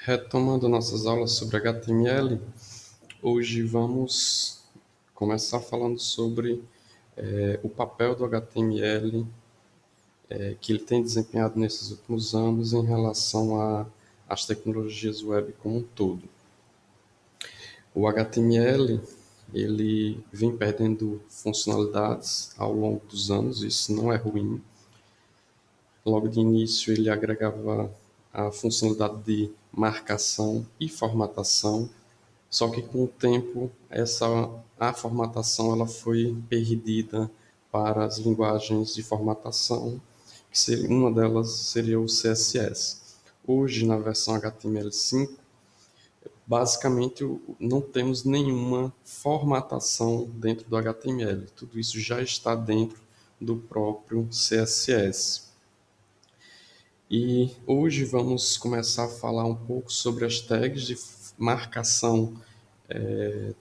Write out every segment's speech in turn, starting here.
Retomando nossas aulas sobre HTML, hoje vamos começar falando sobre o papel do HTML que ele tem desempenhado nesses últimos anos em relação às tecnologias web como um todo. O HTML ele vem perdendo funcionalidades ao longo dos anos, isso não é ruim. Logo de início ele agregava a funcionalidade de marcação e formatação. Só que com o tempo a formatação ela foi perdida para as linguagens de formatação, uma delas seria o CSS. Hoje, na versão HTML5, basicamente não temos nenhuma formatação dentro do HTML. Tudo isso já está dentro do próprio CSS. E hoje vamos começar a falar um pouco sobre as tags de marcação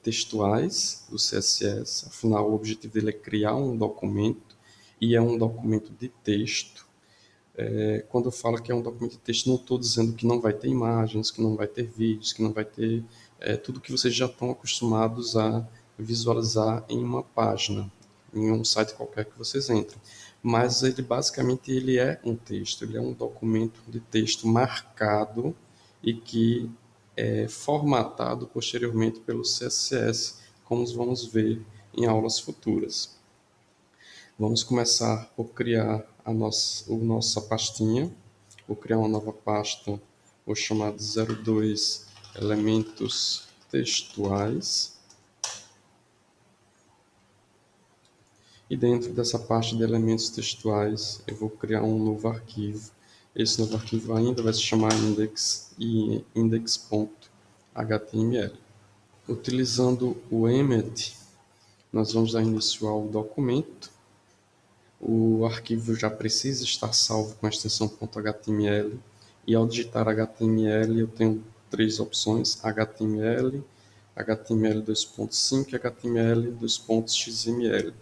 textuais do CSS. Afinal, o objetivo dele é criar um documento e é um documento de texto. Quando eu falo que é um documento de texto, não estou dizendo que não vai ter imagens, que não vai ter vídeos, que não vai ter tudo que vocês já estão acostumados a visualizar em uma página, em um site qualquer que vocês entrem. Mas ele basicamente ele é um texto, ele é um documento de texto marcado e que é formatado posteriormente pelo CSS, como vamos ver em aulas futuras. Vamos começar por criar a nossa pastinha. Vou criar uma nova pasta, vou chamar de 02 elementos textuais. E dentro dessa pasta de elementos textuais, eu vou criar um novo arquivo. Esse novo arquivo ainda vai se chamar index e index.html. Utilizando o emmet, nós vamos dar início ao documento. O arquivo já precisa estar salvo com a extensão .html. E ao digitar HTML, eu tenho três opções: HTML, HTML 2.5 e HTML 2.xml.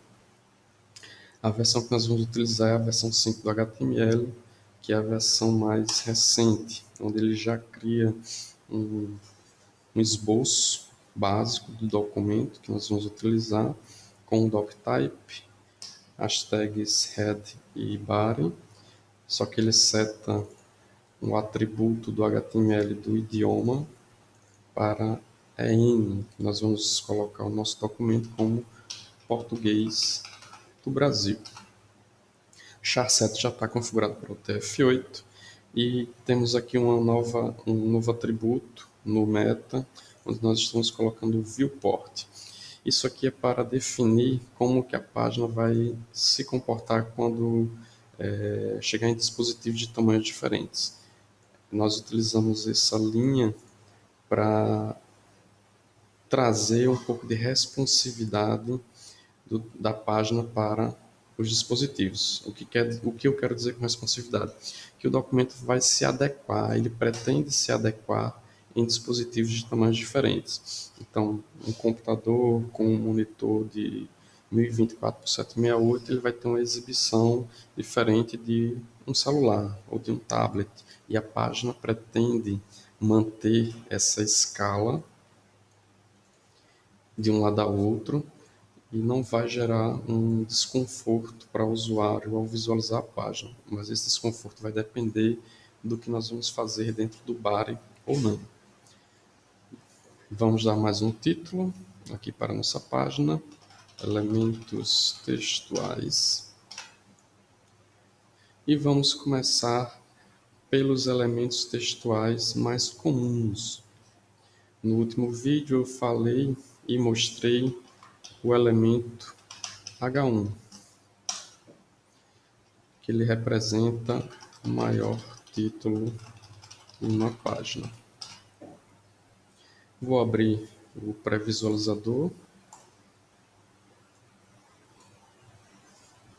A versão que nós vamos utilizar é a versão 5 do HTML, que é a versão mais recente, onde ele já cria um esboço básico do documento que nós vamos utilizar com o doctype, as tags head e body, só que ele seta um atributo do HTML do idioma para EN. Nós vamos colocar o nosso documento como português do Brasil. O charset já está configurado para o TF8 e temos aqui um novo atributo no meta, onde nós estamos colocando o viewport. Isso aqui é para definir como que a página vai se comportar quando chegar em dispositivos de tamanhos diferentes. Nós utilizamos essa linha para trazer um pouco de responsividade da página para os dispositivos. O que eu quero dizer com responsividade? Que o documento vai se adequar, ele pretende se adequar em dispositivos de tamanhos diferentes. Então, um computador com um monitor de 1024 por 768, ele vai ter uma exibição diferente de um celular ou de um tablet. E a página pretende manter essa escala de um lado ao outro e não vai gerar um desconforto para o usuário ao visualizar a página. Mas esse desconforto vai depender do que nós vamos fazer dentro do body ou não. Vamos dar mais um título aqui para a nossa página, elementos textuais. E vamos começar pelos elementos textuais mais comuns. No último vídeo eu falei e mostrei o elemento H1, que ele representa o maior título em uma página. Vou abrir o pré-visualizador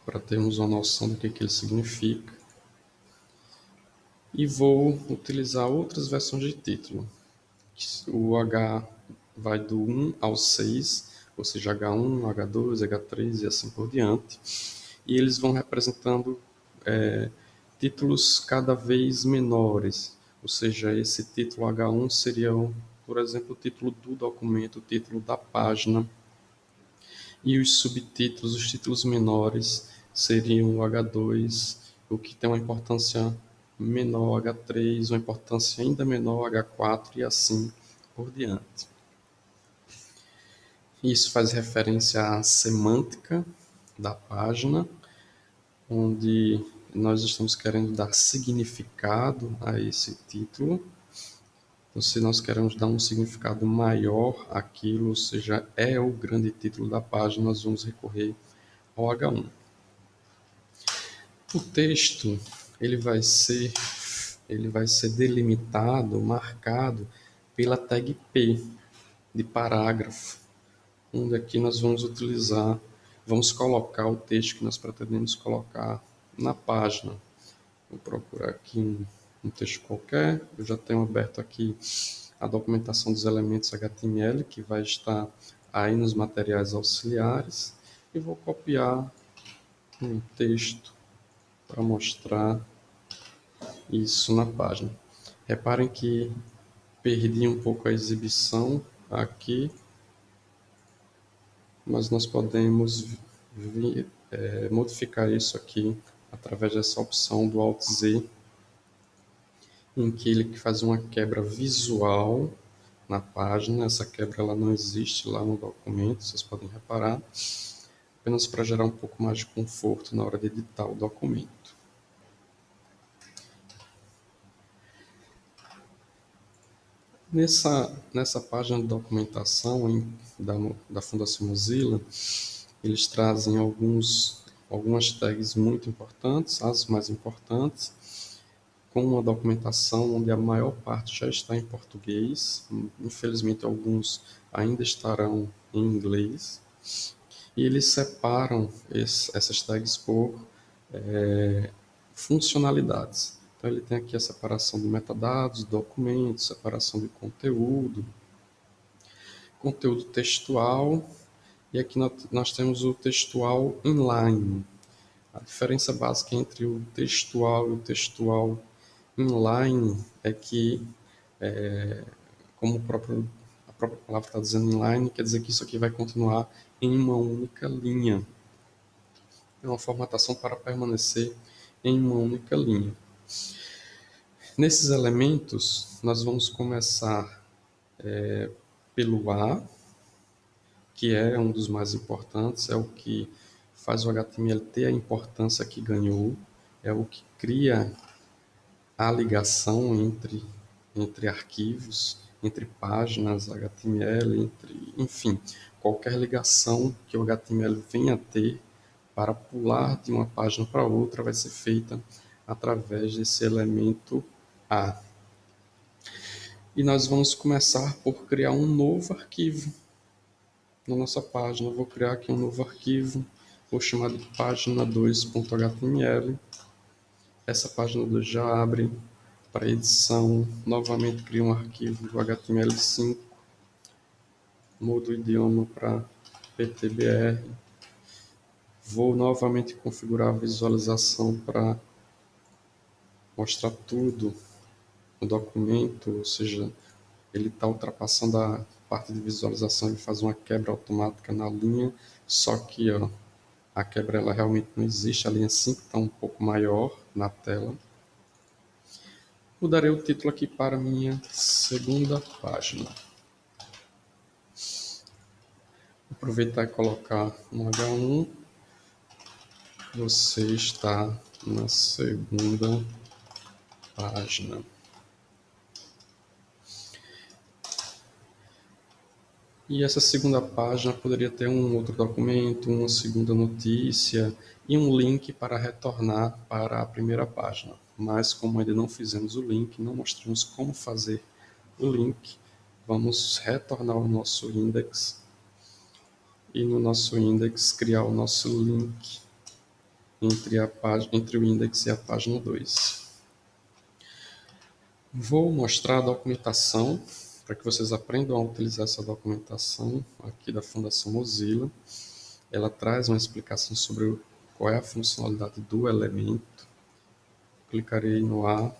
para termos uma noção do que ele significa. E vou utilizar outras versões de título. O H vai do 1 ao 6, ou seja, H1, H2, H3 e assim por diante. E eles vão representando títulos cada vez menores, Ou seja, esse título H1 seria, por exemplo, o título do documento, o título da página, e os subtítulos, os títulos menores, seriam o H2, o que tem uma importância menor H3, uma importância ainda menor H4 e assim por diante. Isso faz referência à semântica da página, onde nós estamos querendo dar significado a esse título. Então, se nós queremos dar um significado maior àquilo, ou seja, é o grande título da página, nós vamos recorrer ao H1. O texto ele vai ser delimitado, marcado pela tag P de parágrafo, onde aqui nós vamos colocar o texto que nós pretendemos colocar na página. Vou procurar aqui um texto qualquer. Eu já tenho aberto aqui a documentação dos elementos HTML, que vai estar aí nos materiais auxiliares, e vou copiar um texto para mostrar isso na página. Reparem que perdi um pouco a exibição aqui, mas nós podemos modificar isso aqui através dessa opção do Alt Z, em que ele faz uma quebra visual na página. Essa quebra ela não existe lá no documento, vocês podem reparar, apenas para gerar um pouco mais de conforto na hora de editar o documento. Nessa página de documentação da Fundação Mozilla, eles trazem algumas tags muito importantes, as mais importantes, com uma documentação onde a maior parte já está em português. Infelizmente, alguns ainda estarão em inglês. E eles separam essas tags por funcionalidades. Então, ele tem aqui a separação de metadados, documentos, separação de conteúdo textual, e aqui nós temos o textual inline. A diferença básica entre o textual e o textual inline é que, como a própria palavra está dizendo inline, quer dizer que isso aqui vai continuar em uma única linha. É uma formatação para permanecer em uma única linha. Nesses elementos, nós vamos começar pelo A, que é um dos mais importantes, é o que faz o HTML ter a importância que ganhou, é o que cria a ligação entre arquivos, entre páginas HTML, enfim, qualquer ligação que o HTML venha a ter para pular de uma página para outra vai ser feita através desse elemento A. E nós vamos começar por criar um novo arquivo na nossa página. Eu vou criar aqui um novo arquivo, vou chamar de página2.html. Essa página 2 já abre para edição. Novamente crio um arquivo do HTML5, mudo o idioma para PTBR. Vou novamente configurar a visualização para mostrar tudo no documento, ou seja, ele está ultrapassando a parte de visualização, ele faz uma quebra automática na linha, só que a quebra ela realmente não existe, a linha 5 está um pouco maior na tela. Mudarei o título aqui para minha segunda página. Aproveitar e colocar no H1, você está na segunda página. E essa segunda página poderia ter um outro documento, uma segunda notícia e um link para retornar para a primeira página. Mas como ainda não fizemos o link, não mostramos como fazer o link, vamos retornar ao nosso index e no nosso index criar o nosso link entre o index e a página 2. Vou mostrar a documentação para que vocês aprendam a utilizar essa documentação aqui da Fundação Mozilla. Ela traz uma explicação sobre qual é a funcionalidade do elemento. Clicarei no A.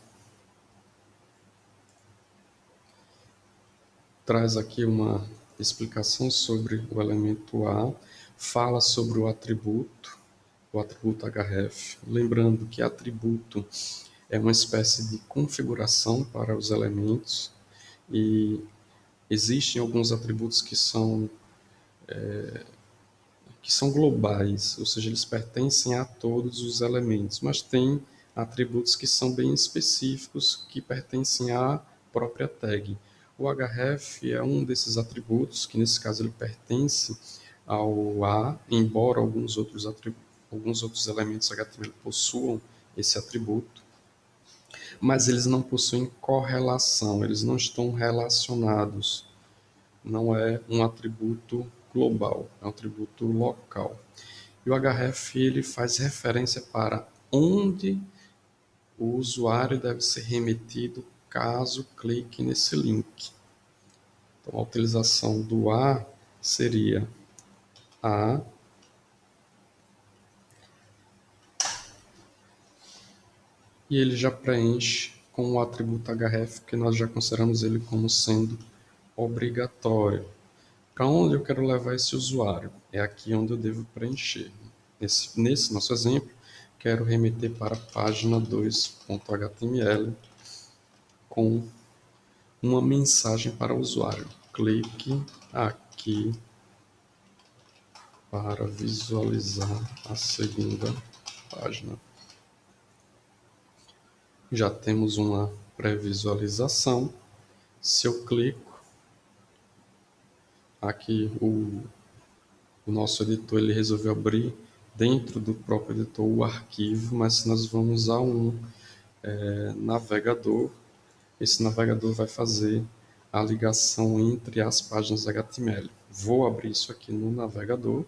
traz aqui uma explicação sobre o elemento A, fala sobre o atributo href, lembrando que atributo é uma espécie de configuração para os elementos e existem alguns atributos que são globais, ou seja, eles pertencem a todos os elementos, mas tem atributos que são bem específicos que pertencem à própria tag. O href é um desses atributos, que nesse caso ele pertence ao A, embora alguns outros elementos HTML possuam esse atributo, mas eles não possuem correlação, eles não estão relacionados. Não é um atributo global, é um atributo local. E o href ele faz referência para onde o usuário deve ser remetido caso clique nesse link. Então, a utilização do A seria A e ele já preenche com o atributo href, que nós já consideramos ele como sendo obrigatório. Para onde eu quero levar esse usuário? É aqui onde eu devo preencher. Nesse nosso exemplo, quero remeter para a página 2.html com uma mensagem para o usuário. Clique aqui para visualizar a segunda página. Já temos uma pré-visualização. Se eu clico, aqui o nosso editor ele resolveu abrir dentro do próprio editor o arquivo, mas se nós vamos a um navegador, esse navegador vai fazer a ligação entre as páginas HTML. Vou abrir isso aqui no navegador.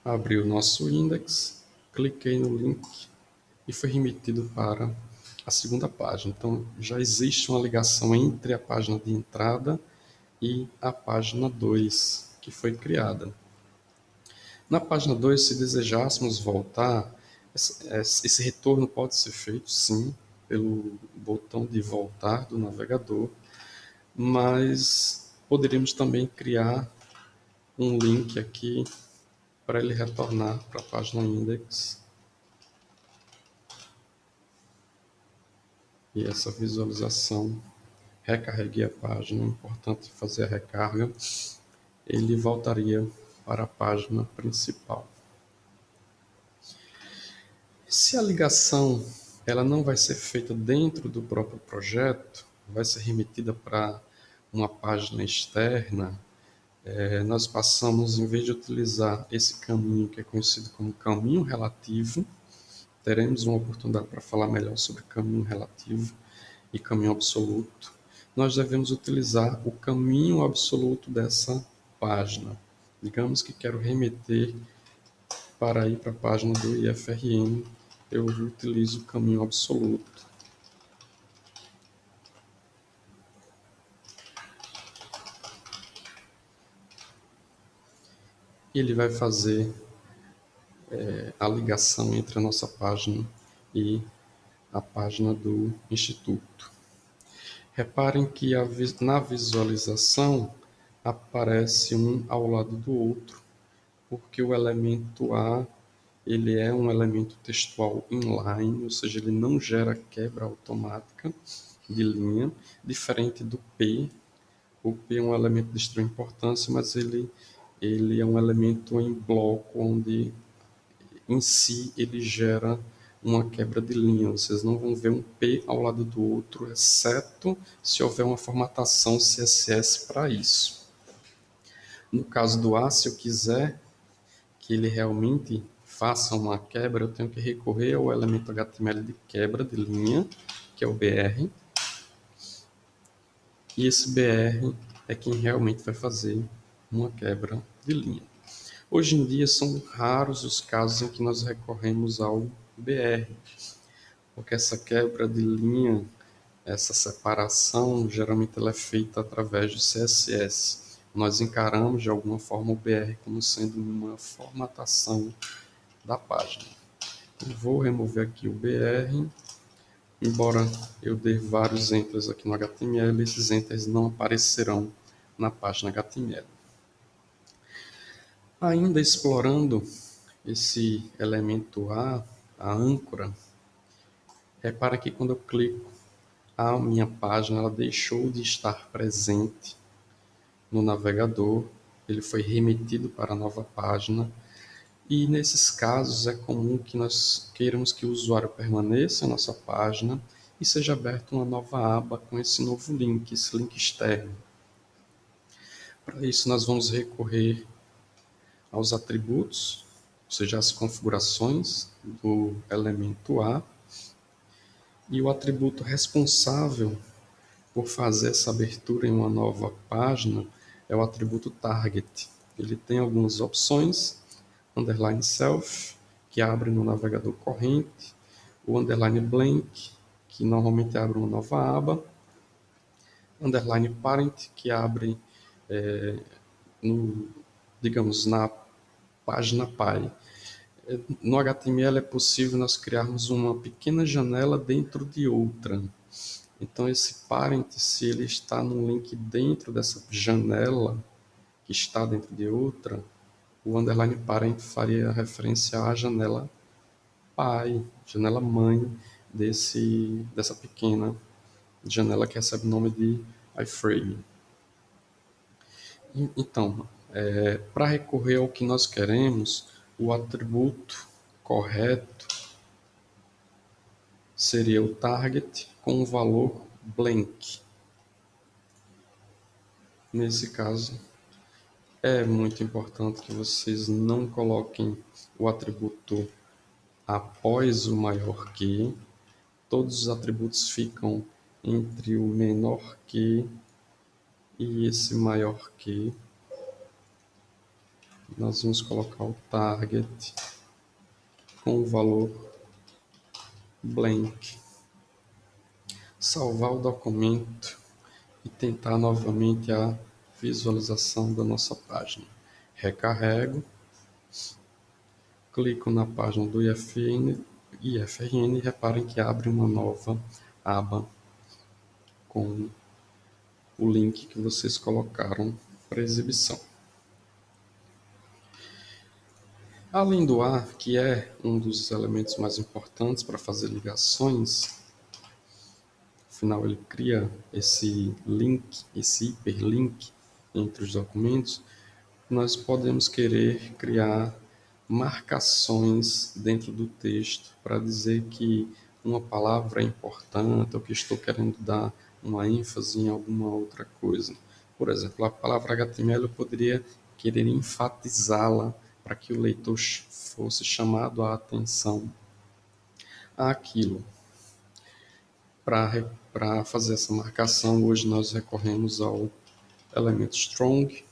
Abri o nosso index, cliquei no link e foi remetido para a segunda página. Então, já existe uma ligação entre a página de entrada e a página 2 que foi criada. Na página 2, se desejássemos voltar, esse retorno pode ser feito, sim, pelo botão de voltar do navegador, mas poderíamos também criar um link aqui para ele retornar para a página index. E essa visualização recarregue a página, é importante fazer a recarga, ele voltaria para a página principal. Se a ligação ela não vai ser feita dentro do próprio projeto, vai ser remetida para uma página externa, nós passamos, em vez de utilizar esse caminho que é conhecido como caminho relativo, teremos uma oportunidade para falar melhor sobre caminho relativo e caminho absoluto, nós devemos utilizar o caminho absoluto dessa página. Digamos que quero remeter para ir para a página do IFRN, eu utilizo o caminho absoluto. Ele vai fazer a ligação entre a nossa página e a página do Instituto. Reparem que na visualização aparece um ao lado do outro, porque o elemento A ele é um elemento textual inline, ou seja, ele não gera quebra automática de linha, diferente do P. O P é um elemento de extrema importância, mas ele é um elemento em bloco, onde em si ele gera uma quebra de linha. Vocês não vão ver um P ao lado do outro, exceto se houver uma formatação CSS para isso. No caso do A, se eu quiser que ele realmente faça uma quebra, eu tenho que recorrer ao elemento HTML de quebra de linha, que é o BR. E esse BR é quem realmente vai fazer uma quebra de linha. Hoje em dia são raros os casos em que nós recorremos ao BR, porque essa quebra de linha, essa separação, geralmente ela é feita através do CSS. nós encaramos de alguma forma o BR como sendo uma formatação da página. Eu vou remover aqui o BR, embora eu dê vários enters aqui no HTML, esses enters não aparecerão na página HTML. Ainda explorando esse elemento a âncora, repara que quando eu clico, a minha página ela deixou de estar presente no navegador, ele foi remetido para a nova página. E nesses casos é comum que nós queiramos que o usuário permaneça na nossa página e seja aberta uma nova aba com esse novo link, esse link externo. Para isso nós vamos recorrer aos atributos, ou seja, as configurações do elemento A, e o atributo responsável por fazer essa abertura em uma nova página é o atributo target. Ele tem algumas opções: underline self, que abre no navegador corrente, o underline blank, que normalmente abre uma nova aba, underline parent, que abre, digamos, na página pai. No HTML é possível nós criarmos uma pequena janela dentro de outra. Então esse parent, se ele está num link dentro dessa janela que está dentro de outra, o underline parent faria referência à janela pai, janela mãe dessa pequena janela que recebe o nome de iframe. Então, para recorrer ao que nós queremos, o atributo correto seria o target com o valor blank. Nesse caso, é muito importante que vocês não coloquem o atributo após o maior que. Todos os atributos ficam entre o menor que e esse maior que. Nós vamos colocar o target com o valor blank. Salvar o documento e tentar novamente a visualização da nossa página. Recarrego, clico na página do IFRN e reparem que abre uma nova aba com o link que vocês colocaram para exibição. Além do A, que é um dos elementos mais importantes para fazer ligações, afinal ele cria esse link, esse hiperlink entre os documentos, nós podemos querer criar marcações dentro do texto para dizer que uma palavra é importante ou que estou querendo dar uma ênfase em alguma outra coisa. Por exemplo, a palavra HTML eu poderia querer enfatizá-la para que o leitor fosse chamado a atenção àquilo. Para fazer essa marcação, hoje nós recorremos ao elemento strong.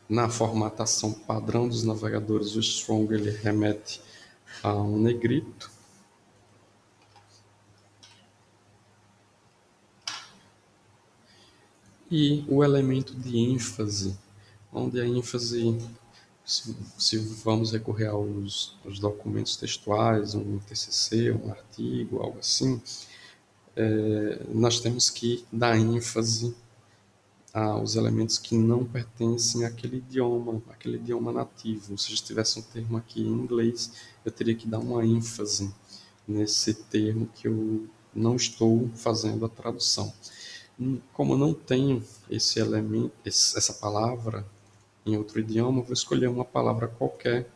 Na formatação padrão dos navegadores, o strong ele remete a um negrito. E o elemento de ênfase, onde a ênfase, se vamos recorrer aos documentos textuais, um TCC, um artigo, algo assim, nós temos que dar ênfase aos elementos que não pertencem àquele idioma nativo. Se tivesse um termo aqui em inglês, eu teria que dar uma ênfase nesse termo que eu não estou fazendo a tradução. Como eu não tenho esse elemento, essa palavra em outro idioma, eu vou escolher uma palavra qualquer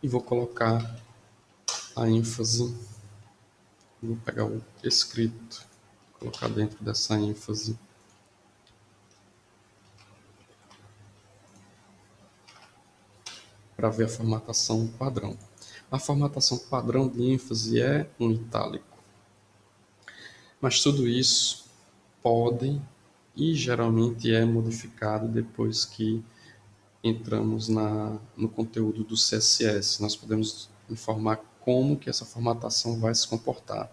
e vou colocar a ênfase. Vou pegar o escrito, colocar dentro dessa ênfase. Para ver a formatação padrão. A formatação padrão de ênfase é um itálico. Mas tudo isso pode e geralmente é modificado depois que entramos no conteúdo do CSS. Nós podemos informar como que essa formatação vai se comportar.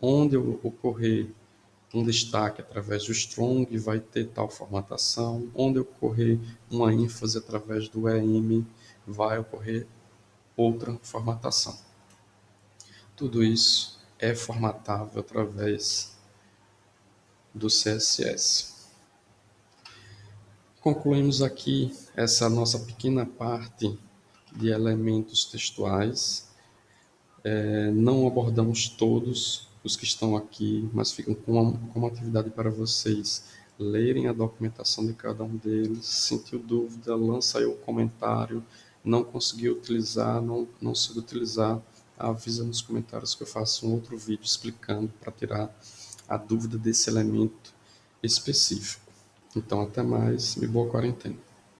Onde ocorrer um destaque através do strong, vai ter tal formatação. Onde ocorrer uma ênfase através do EM, vai ocorrer outra formatação. Tudo isso é formatável através do CSS. Concluímos aqui essa nossa pequena parte de elementos textuais. Não abordamos todos os que estão aqui, mas ficam como uma atividade para vocês lerem a documentação de cada um deles. Sentiu dúvida, lança aí o comentário. Não conseguiu utilizar, não soube utilizar, avisa nos comentários que eu faço um outro vídeo explicando para tirar a dúvida desse elemento específico. Então, até mais e boa quarentena.